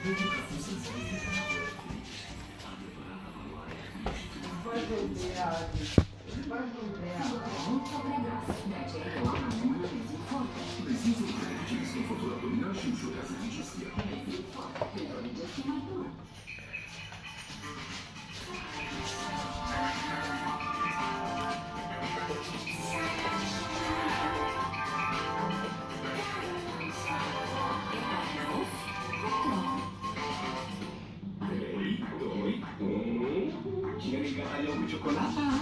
Muito obrigada. Preciso de desconforto abdominal și ușurează digestia. Trei, doi, unu. Cine ridică palion cu ciocolata?